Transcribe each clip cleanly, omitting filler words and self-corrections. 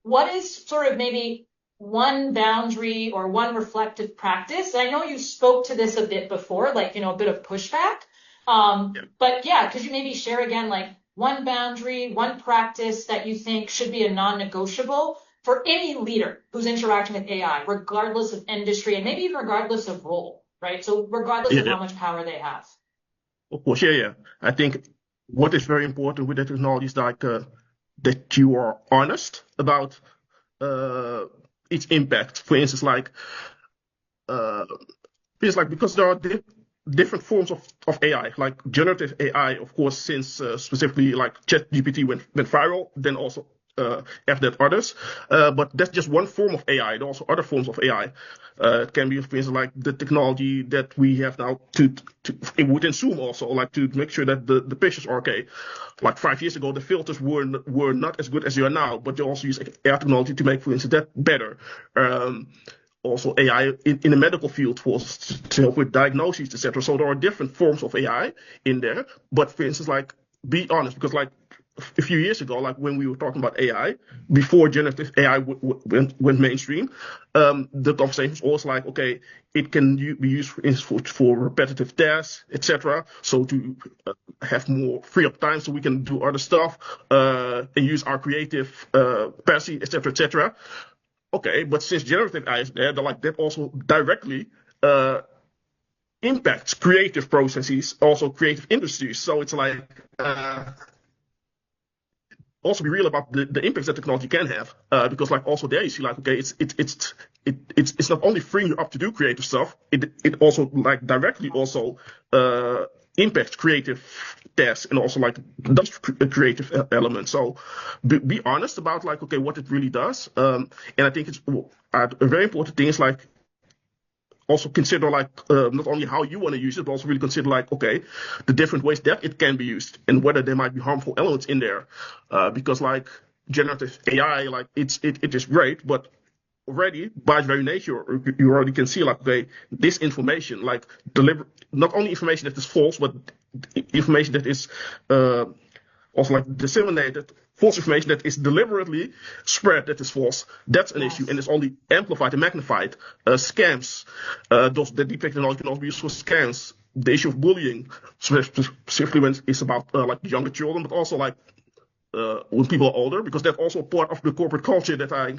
what is sort of maybe one boundary or one reflective practice? I know you spoke to this a bit before, like, a bit of pushback. But yeah, could you maybe share again, like one boundary, one practice that you think should be a non-negotiable for any leader who's interacting with AI, regardless of industry and maybe even regardless of role, right? So regardless Yeah, of yeah. how much power they have. Of course, yeah, yeah. I think what is very important with the technology is like that you are honest about uh, its impact. For instance, uh, because there are different forms of AI, like generative AI, of course, since specifically like ChatGPT went viral, then also after that others. But that's just one form of AI. There are also other forms of AI. It can be, for instance, like the technology that we have now within Zoom also, like to make sure that the pictures are okay. Like 5 years ago, the filters were not as good as they are now, but they also use AI technology to make, for instance, that better. Um, Also AI in the medical field for to help with diagnoses, etc. So there are different forms of AI in there. But for instance, like be honest, because like a few years ago, like when we were talking about AI before generative AI went mainstream, the conversation was always like, okay, it can be used for repetitive tasks, etc. So to have more free up time, so we can do other stuff and use our creative capacity, etc., etc. Okay, but since generative AI is there, like that also directly uh, impacts creative processes, also creative industries. So it's like also be real about the impacts that technology can have, because like also there you see like okay, it's not only freeing you up to do creative stuff, it also like directly also impacts creative tasks and also like does creative elements. So be honest about like okay what it really does, and I think it's a very important thing is like also consider like not only how you want to use it, but also really consider like okay, the different ways that it can be used and whether there might be harmful elements in there, because like generative AI, like it is great, but already by its very nature, you already can see like okay, this information like deliver not only information that is false, but information that is also like disseminated false information that is deliberately spread that is false. That's an issue, and Yes. it's only amplified and magnified. Scams, those the deep technology can also be used for scams. The issue of bullying, specifically when it's about like younger children, but also like when people are older, because that's also part of the corporate culture that I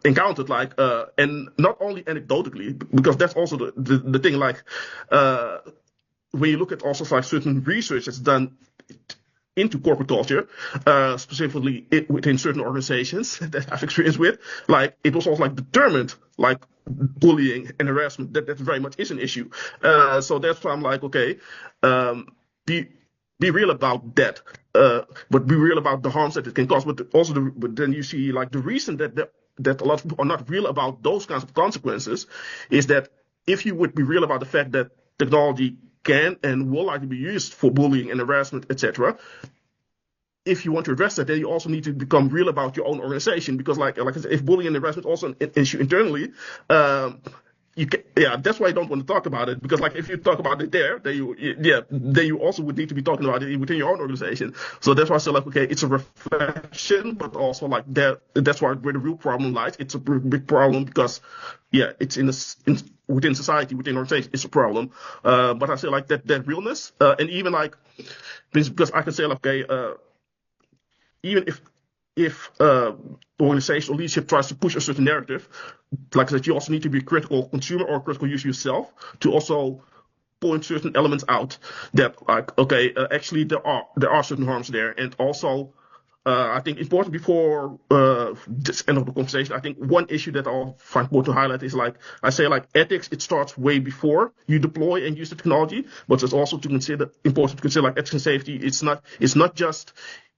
encountered. Like, and not only anecdotally, because that's also the thing. Like, when you look at also like certain research that's done into corporate culture, specifically within certain organizations that I've experienced with, like it was also like determined, like bullying and harassment, that very much is an issue. So that's why I'm like, okay, be be real about that, but be real about the harms that it can cause. But also, but then you see like the reason that a lot of people are not real about those kinds of consequences is that if you would be real about the fact that technology can and will likely be used for bullying and harassment, etc. If you want to address that, then you also need to become real about your own organization because, like I said, if bullying and harassment is also an issue internally, um, you can, yeah, that's why I don't want to talk about it because, like, if you talk about it there, then then you also would need to be talking about it within your own organization. So that's why I say, like, okay, it's a reflection, but also like that. That's where the real problem lies. It's a big problem because, yeah, it's within society, within organization, it's a problem. But I say like that realness, and even like because I can say, like, okay. Even if the organization or leadership tries to push a certain narrative, like I said, you also need to be a critical consumer or a critical user yourself to also point certain elements out that like okay, actually there are certain harms there, and also. I think important before this end of the conversation, I think one issue that I'll find important to highlight is like I say like ethics. It starts way before you deploy and use the technology, but it's also to consider important to consider like ethics and safety. It's not just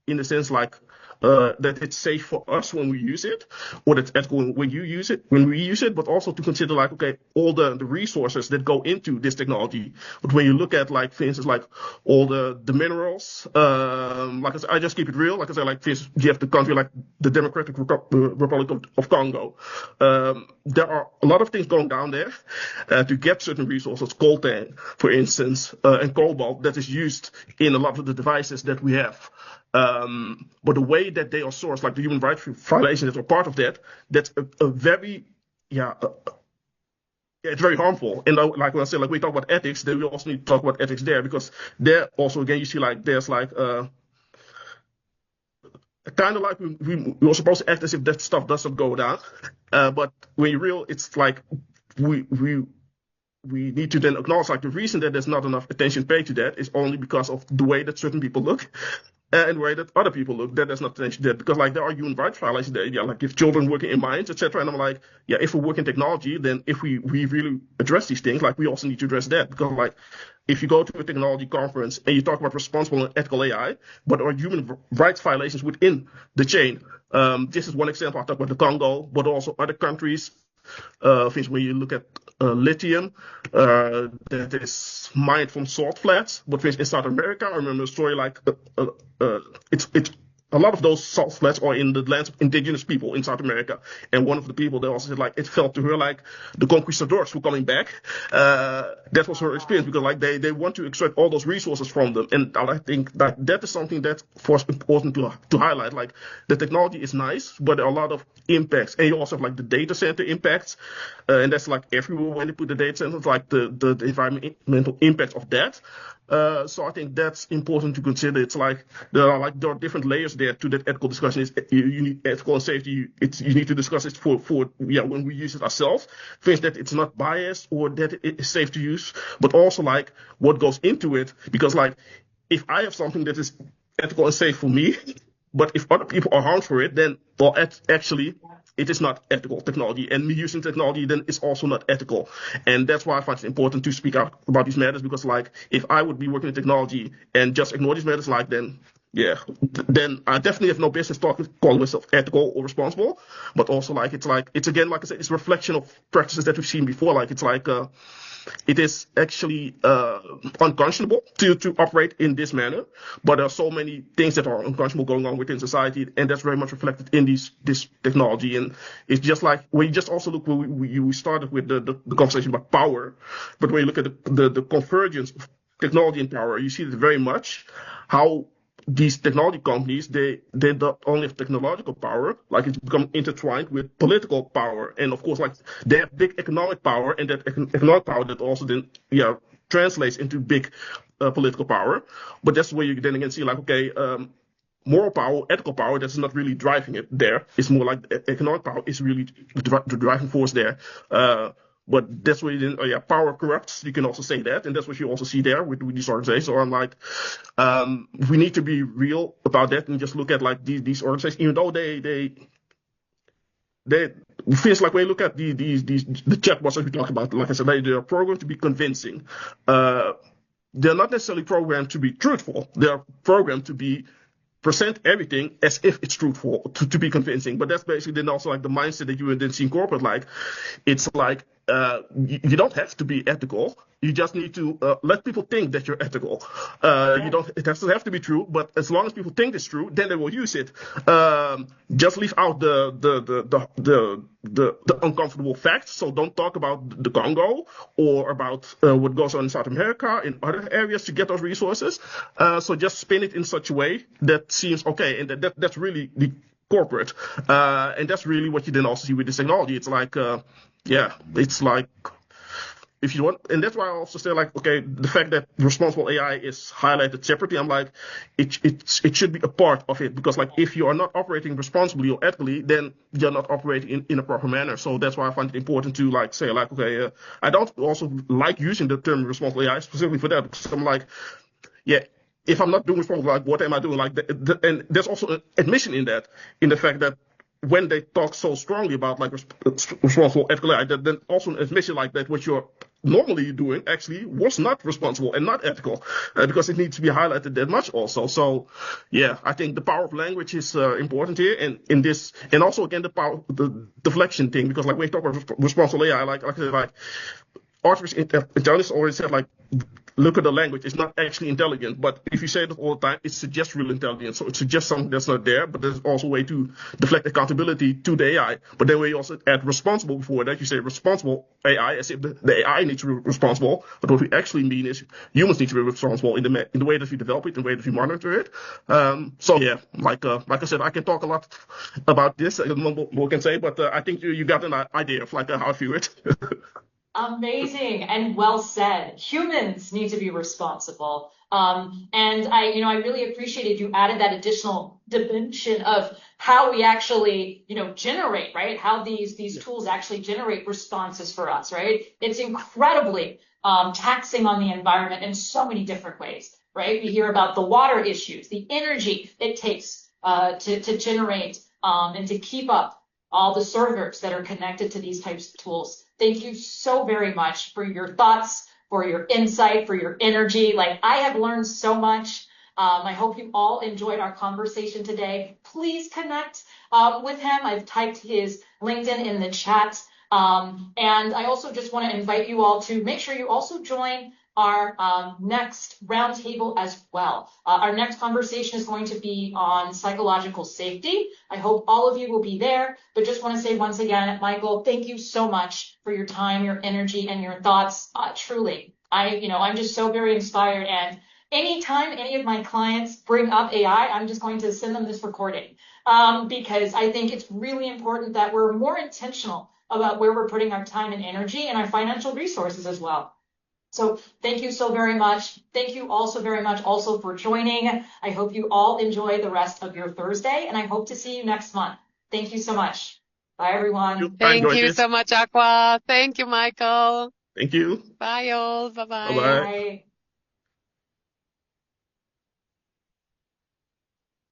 in the sense like that it's safe for us when we use it, or that it's ethical when we use it, but also to consider like okay, all the resources that go into this technology. But when you look at like for instance like all the minerals, like I said, I just keep it real. Like I said, like for instance, you have the country like the Democratic Republic of Congo. There are a lot of things going down there to get certain resources, coltan, for instance, and cobalt that is used in a lot of the devices that we have. But the way that they are sourced, like the human rights violations that are part of that, that's a very, yeah, it's very harmful. And like when I say, like we talk about ethics, then we also need to talk about ethics there, because there also again you see like there's like kind of like we were supposed to act as if that stuff doesn't go down, but when you real, it's like we need to then acknowledge like the reason that there's not enough attention paid to that is only because of the way that certain people look and the way that other people look. That there's not attention there, because like there are human rights violations there. Yeah, like if children working in mines, etc. And I'm like, yeah, if we work in technology, then if we really address these things, like we also need to address that, because like if you go to a technology conference and you talk about responsible and ethical AI, but are human rights violations within the chain. This is one example. I talk about the Congo, but also other countries. Things when you look at lithium that is mined from salt flats, but in South America, I remember a story like it's a lot of those salt flats are in the lands of indigenous people in South America. And one of the people, they also said like it felt to her like the conquistadors were coming back. That was her experience, because like they want to extract all those resources from them. And I think that is something that's for us important to highlight. Like the technology is nice, but there are a lot of impacts. And you also have like the data center impacts. And that's like everywhere when they put the data centers, like the environmental impact of that. So I think that's important to consider. It's like there are different layers there to that ethical discussion. You need ethical and safety. You need to discuss it for when we use it ourselves, things that it's not biased or that it is safe to use, but also like what goes into it. Because like if I have something that is ethical and safe for me, but if other people are harmed for it, then actually it is not ethical technology, and me using technology then is also not ethical. And that's why I find it important to speak out about these matters, because like if I would be working in technology and just ignore these matters, like then I definitely have no business calling myself ethical or responsible. But also like it's again, like I said, it's a reflection of practices that we've seen before. Like it's like it is actually unconscionable to operate in this manner, but there are so many things that are unconscionable going on within society, and that's very much reflected in this technology. And it's just like when you just also look, we started with the conversation about power, but when you look at the convergence of technology and power, you see it very much how these technology companies, they not only have technological power, like it's become intertwined with political power. And of course, like they have big economic power, and that economic power that also then, translates into big political power. But that's where you then again see like, okay, moral power, ethical power, that's not really driving it there. It's more like economic power is really the driving force there. But that's where then, power corrupts. You can also say that, and that's what you also see there with these organizations. So I'm like, we need to be real about that and just look at like these organizations, even though they feels like when you look at the chatbots that we talked about, like I said, they are programmed to be convincing. They're not necessarily programmed to be truthful. They're programmed to present everything as if it's truthful, to be convincing. But that's basically then also like the mindset that you would then see in corporate. Like it's like you don't have to be ethical. You just need to let people think that you're ethical. You don't. It doesn't have to be true, but as long as people think it's true, then they will use it. Just leave out the uncomfortable facts. So don't talk about the Congo or about what goes on in South America, in other areas to get those resources. So just spin it in such a way that seems okay, and that's really the corporate. And that's really what you then also see with this technology. It's like, it's like, if you want, and that's why I also say like, okay, the fact that responsible AI is highlighted separately, I'm like, it should be a part of it, because like if you are not operating responsibly or ethically, then you're not operating in a proper manner. So that's why I find it important to like say like, okay, I don't also like using the term responsible AI specifically for that, because I'm like, if I'm not doing responsible, like what am I doing? Like, and there's also an admission in that, in the fact that when they talk so strongly about like responsible ethical AI, then also an admission like that what you're normally doing actually was not responsible and not ethical, because it needs to be highlighted that much also. So I think the power of language is important here, and in this, and also again the power, the deflection thing, because like when you talk about responsible AI, like I said, like artificial intelligence already said like look at the language, it's not actually intelligent. But if you say it all the time, it suggests real intelligence. So it suggests something that's not there, but there's also a way to deflect accountability to the AI. But then we also add responsible before that. You say responsible AI as if the AI needs to be responsible. But what we actually mean is humans need to be responsible in the way that we develop it, in the way that we monitor it. So yeah, like I said, I can talk a lot about this. More can say, but I think you got an idea of like how I view it. Amazing and well said. Humans need to be responsible. And I really appreciated you added that additional dimension of how we actually, generate, right? How these tools actually generate responses for us, right? It's incredibly taxing on the environment in so many different ways, right? We hear about the water issues, the energy it takes to generate and to keep up all the servers that are connected to these types of tools. Thank you so very much for your thoughts, for your insight, for your energy. Like, I have learned so much. I hope you all enjoyed our conversation today. Please connect with him. I've typed his LinkedIn in the chat. And I also just want to invite you all to make sure you also join our next roundtable as well. Our next conversation is going to be on psychological safety. I hope all of you will be there, but just want to say once again, Michael, thank you so much for your time, your energy, and your thoughts. Truly, I'm just so very inspired. And anytime any of my clients bring up AI, I'm just going to send them this recording because I think it's really important that we're more intentional about where we're putting our time and energy and our financial resources as well. So thank you so very much. Thank you also very much also for joining. I hope you all enjoy the rest of your Thursday, and I hope to see you next month. Thank you so much. Bye, everyone. Thank you so much, Akua. Thank you, Michael. Thank you. Bye, all. Bye-bye. Bye-bye. Bye.